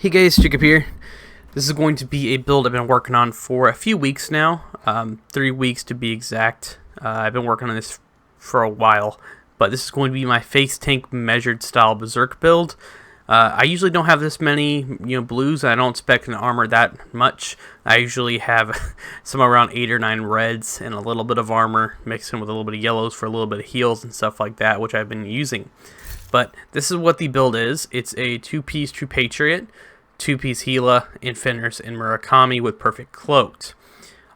Hey guys, Jacob here. This is going to be a build I've been working on for a few weeks now, 3 weeks to be exact. I've been working on this for a while, but this is going to be my face tank measured style Berserk build. I usually don't have this many blues. I don't spec an armor that much. I usually have somewhere around 8 or 9 reds and a little bit of armor mixed in with a little bit of yellows for a little bit of heals and stuff like that, which I've been using. But this is what the build is. It's a 2-piece True Patriot, 2-piece Gila, Infiners, and Murakami with Perfect Cloaked.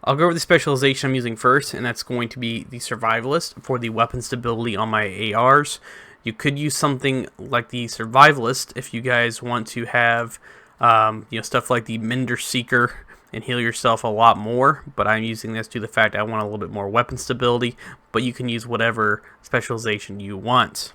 I'll go over the specialization I'm using first, and that's going to be the Survivalist for the weapon stability on my ARs. You could use something like the Survivalist if you guys want to have stuff like the Mender Seeker and heal yourself a lot more, but I'm using this due to the fact I want a little bit more weapon stability, but you can use whatever specialization you want.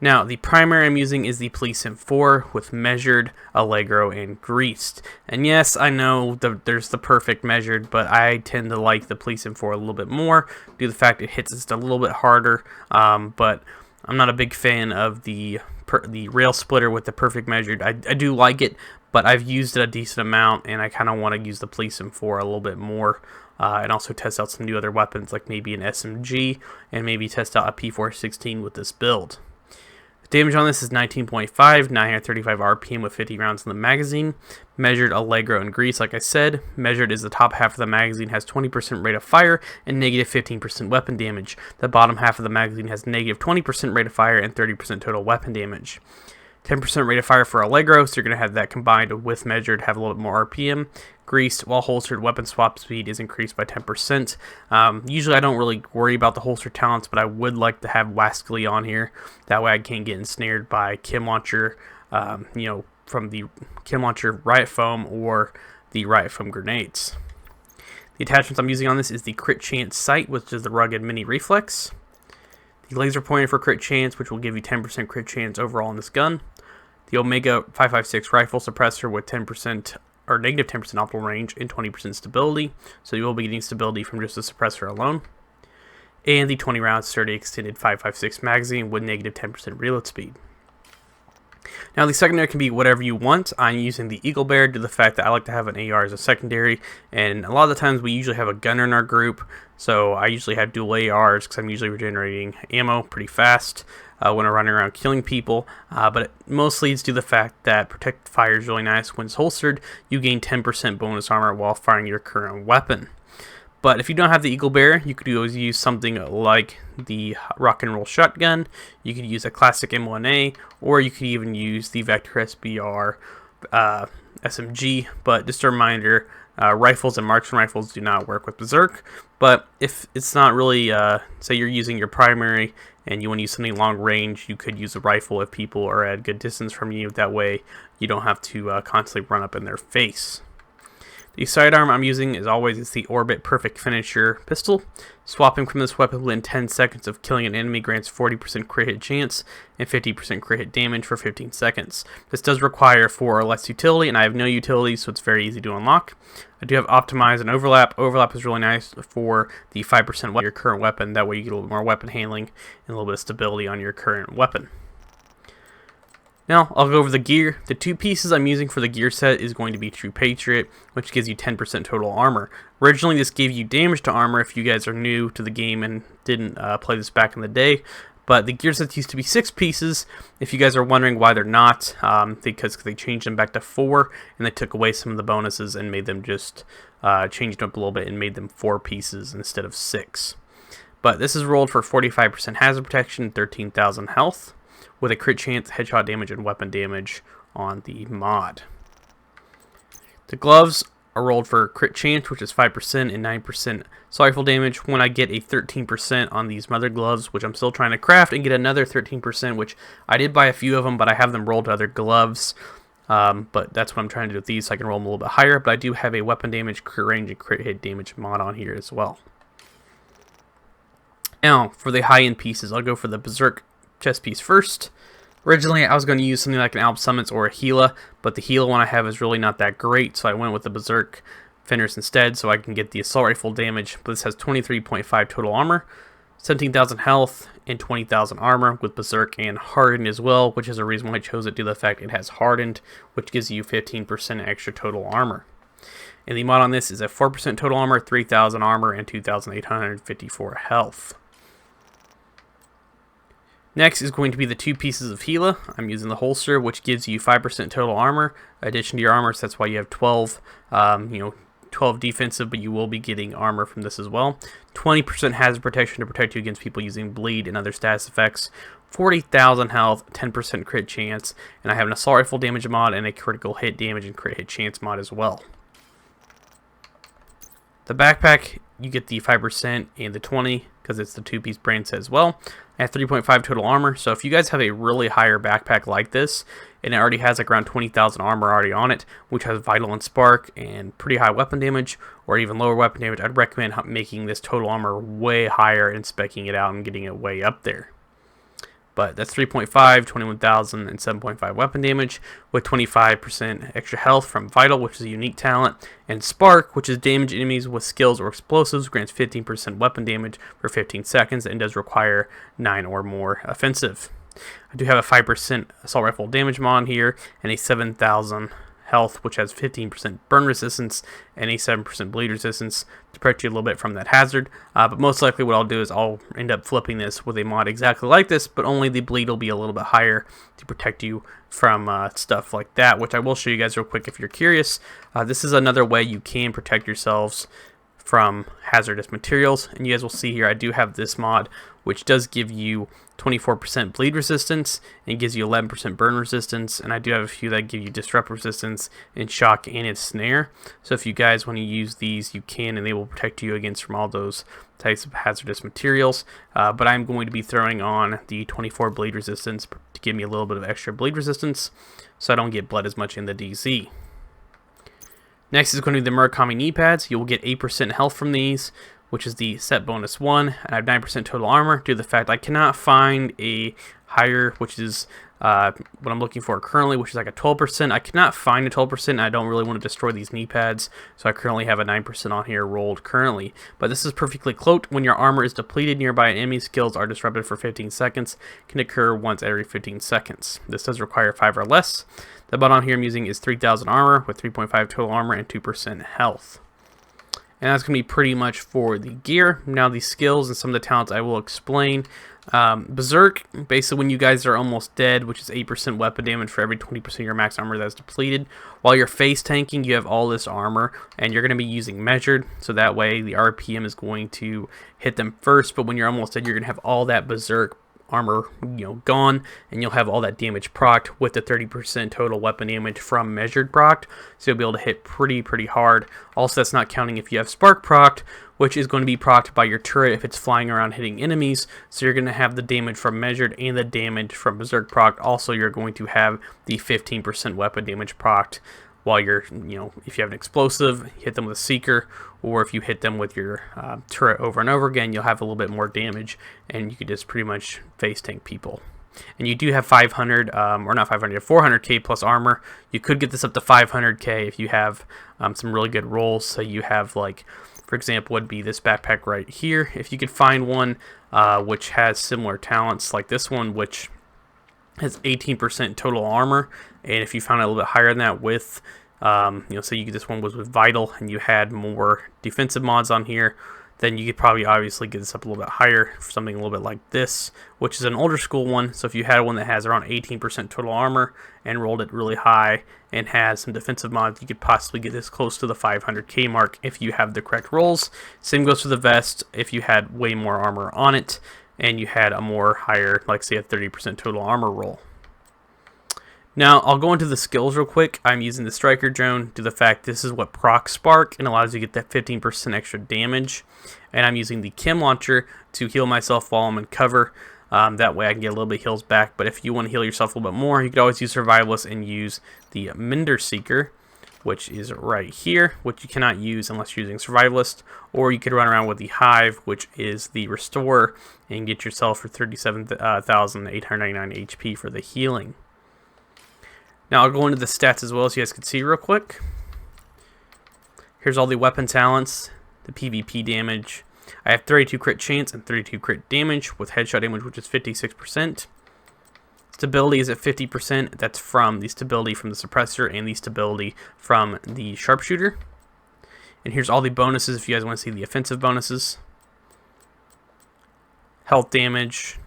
Now, the primary I'm using is the Police M4 with Measured, Allegro, and Greased. And yes, I know there's the Perfect Measured, but I tend to like the Police M4 a little bit more due to the fact it hits just a little bit harder. But I'm not a big fan of the Rail Splitter with the Perfect Measured. I do like it, but I've used it a decent amount, and I kind of want to use the Police M4 a little bit more. And also test out some new other weapons, like maybe an SMG, and maybe test out a P416 with this build. Damage on this is 19.5, 935 RPM with 50 rounds in the magazine. Measured, Allegro, and Grease, like I said. Measured is the top half of the magazine, has 20% rate of fire and negative 15% weapon damage. The bottom half of the magazine has negative 20% rate of fire and 30% total weapon damage. 10% rate of fire for Allegro, so you're going to have that combined with Measured, have a little bit more RPM. Greased, while holstered, weapon swap speed is increased by 10%. Usually I don't really worry about the holster talents, but I would like to have Wascally on here. That way I can't get ensnared by Chem Launcher, from the Chem Launcher Riot Foam or the Riot Foam grenades. The attachments I'm using on this is the Crit Chance Sight, which is the rugged mini reflex. The laser pointer for crit chance, which will give you 10% crit chance overall in this gun. The Omega 556 rifle suppressor with 10% or negative 10% optimal range and 20% stability, so you will be getting stability from just the suppressor alone. And the 20 round sturdy extended 556 magazine with negative 10% reload speed. Now the secondary can be whatever you want. I'm using the Eagle Bear due to the fact that I like to have an AR as a secondary, and a lot of the times we usually have a gunner in our group, so I usually have dual ARs because I'm usually regenerating ammo pretty fast when I'm running around killing people, but it mostly is due to the fact that Protect Fire is really nice. When it's holstered, you gain 10% bonus armor while firing your current weapon. But if you don't have the Eagle Bear, you could always use something like the Rock and Roll Shotgun. You could use a classic M1A, or you could even use the Vector SBR SMG. But just a reminder, rifles and marksman rifles do not work with Berserk. But if it's not really, say you're using your primary and you want to use something long range, you could use a rifle if people are at a good distance from you. That way you don't have to constantly run up in their face. The sidearm I'm using, as always, is the Orbit Perfect Finisher pistol. Swapping from this weapon within 10 seconds of killing an enemy grants 40% crit hit chance and 50% crit hit damage for 15 seconds. This does require 4 or less utility, and I have no utility, so it's very easy to unlock. I do have Optimize and Overlap. Overlap is really nice for the 5% of your current weapon. That way you get a little bit more weapon handling and a little bit of stability on your current weapon. Now, I'll go over the gear. The 2 pieces I'm using for the gear set is going to be True Patriot, which gives you 10% total armor. Originally, this gave you damage to armor if you guys are new to the game and didn't play this back in the day. But the gear sets used to be 6 pieces. If you guys are wondering why they're not, because they changed them back to 4, and they took away some of the bonuses and made them just changed them up a little bit and made them 4 pieces instead of 6. But this is rolled for 45% hazard protection, 13,000 health, with a crit chance, headshot damage, and weapon damage on the mod. The gloves are rolled for crit chance, which is 5% and 9% rifle damage. When I get a 13% on these mother gloves, which I'm still trying to craft, and get another 13%, which I did buy a few of them, but I have them rolled to other gloves. But that's what I'm trying to do with these, so I can roll them a little bit higher. But I do have a weapon damage, crit range, and crit hit damage mod on here as well. Now, for the high-end pieces, I'll go for the Berserk chest piece first. Originally, I was going to use something like an Alp Summits or a Gila, but the Gila one I have is really not that great, so I went with the Berserk Fenders instead, so I can get the assault rifle damage. But this has 23.5 total armor, 17,000 health, and 20,000 armor with Berserk and Hardened as well, which is a reason why I chose it due to the fact it has Hardened, which gives you 15% extra total armor. And the mod on this is a 4% total armor, 3,000 armor, and 2,854 health. Next is going to be the 2 pieces of Gila. I'm using the holster, which gives you 5% total armor, addition to your armor, so that's why you have 12, 12 defensive, but you will be getting armor from this as well. 20% hazard protection to protect you against people using bleed and other status effects. 40,000 health, 10% crit chance, and I have an assault rifle damage mod and a critical hit damage and crit hit chance mod as well. The backpack, you get the 5% and the 20 because it's the 2-piece brain set as well. I have 3.5 total armor, so if you guys have a really higher backpack like this, and it already has like around 20,000 armor already on it, which has Vital and Spark and pretty high weapon damage, or even lower weapon damage, I'd recommend making this total armor way higher and speccing it out and getting it way up there. But that's 3.5, 21,000, and 7.5 weapon damage, with 25% extra health from Vital, which is a unique talent, and Spark, which is damage enemies with skills or explosives, grants 15% weapon damage for 15 seconds, and does require 9 or more offensive. I do have a 5% assault rifle damage mod here, and a 7,000 health, which has 15% burn resistance and a 7% bleed resistance to protect you a little bit from that hazard. But most likely what I'll do is I'll end up flipping this with a mod exactly like this, but only the bleed will be a little bit higher to protect you from stuff like that, which I will show you guys real quick if you're curious. This is another way you can protect yourselves from hazardous materials, and you guys will see here I do have this mod, which does give you 24% bleed resistance and gives you 11% burn resistance, and I do have a few that give you disrupt resistance and shock and ensnare. So if you guys want to use these, you can, and they will protect you against from all those types of hazardous materials. But I'm going to be throwing on the 24 bleed resistance to give me a little bit of extra bleed resistance, so I don't get bled as much in the DZ. Next is going to be the Murakami knee pads. You will get 8% health from these, which is the set bonus 1. I have 9% total armor due to the fact I cannot find a higher, which is what I'm looking for currently, which is like a 12%. I cannot find a 12%, and I don't really want to destroy these knee pads, so I currently have a 9% on here rolled currently. But this is perfectly cloaked. When your armor is depleted nearby and enemy skills are disrupted for 15 seconds, can occur once every 15 seconds. This does require 5 or less. The mod on here I'm using is 3,000 armor with 3.5 total armor and 2% health. And that's going to be pretty much for the gear. Now the skills and some of the talents I will explain. Berserk, basically when you guys are almost dead, which is 8% weapon damage for every 20% of your max armor that's depleted. While you're face tanking, you have all this armor, and you're going to be using measured, so that way the RPM is going to hit them first, but when you're almost dead, you're going to have all that Berserk armor gone, and you'll have all that damage procced with the 30% total weapon damage from measured procced, so you'll be able to hit pretty hard. Also, that's not counting if you have spark procced, which is going to be procced by your turret if it's flying around hitting enemies, so you're going to have the damage from measured and the damage from berserk procced. Also, you're going to have the 15% weapon damage procced while you're, if you have an explosive, hit them with a seeker, or if you hit them with your turret over and over again, you'll have a little bit more damage, and you can just pretty much face tank people. And you do have 500, or not 500, 400k plus armor. You could get this up to 500k if you have some really good rolls. So you have, like, for example, would be this backpack right here. If you could find one which has similar talents like this one, which has 18% total armor, and if you found it a little bit higher than that with, say this one was with Vital and you had more defensive mods on here, then you could probably obviously get this up a little bit higher for something a little bit like this, which is an older school one. So if you had one that has around 18% total armor and rolled it really high and has some defensive mods, you could possibly get this close to the 500k mark if you have the correct rolls. Same goes for the vest if you had way more armor on it and you had a more higher, like say a 30% total armor roll. Now, I'll go into the skills real quick. I'm using the Striker Drone due to the fact this is what procs Spark and allows you to get that 15% extra damage. And I'm using the Chem Launcher to heal myself while I'm in cover. That way I can get a little bit of heals back. But if you want to heal yourself a little bit more, you could always use Survivalist and use the Mender Seeker, which is right here, which you cannot use unless you're using Survivalist. Or you could run around with the Hive, which is the Restorer, and get yourself for 37,899 HP for the healing. Now I'll go into the stats as well so you guys can see real quick. Here's all the weapon talents, the PvP damage, I have 32 crit chance and 32 crit damage with headshot damage, which is 56%. Stability is at 50%. That's from the stability from the suppressor and the stability from the sharpshooter. And here's all the bonuses if you guys want to see the offensive bonuses. Health damage,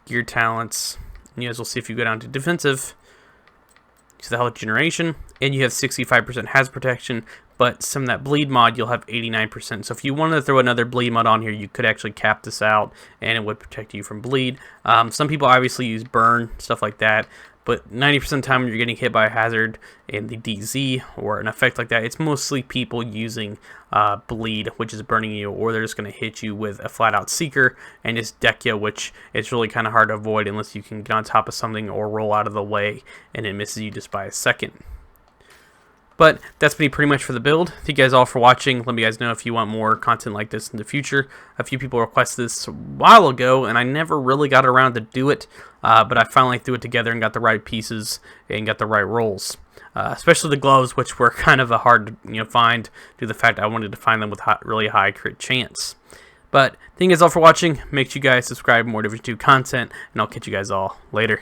gear talents, and you guys will see if you go down to defensive, to the health generation, and you have 65% hazard protection, but some of that bleed mod, you'll have 89%. So if you wanted to throw another bleed mod on here, you could actually cap this out, and it would protect you from bleed. Some people obviously use burn, stuff like that, but 90% of the time when you're getting hit by a hazard in the DZ or an effect like that, it's mostly people using bleed, which is burning you, or they're just going to hit you with a flat-out seeker and just deck you, which it's really kind of hard to avoid unless you can get on top of something or roll out of the way and it misses you just by a second. But that's been pretty much for the build. Thank you guys all for watching. Let me guys know if you want more content like this in the future. A few people requested this a while ago, and I never really got around to do it. But I finally threw it together and got the right pieces and got the right rolls. Especially the gloves, which were kind of a hard to find due to the fact I wanted to find them with really high crit chance. But thank you guys all for watching. Make sure you guys subscribe for more Division 2 content, and I'll catch you guys all later.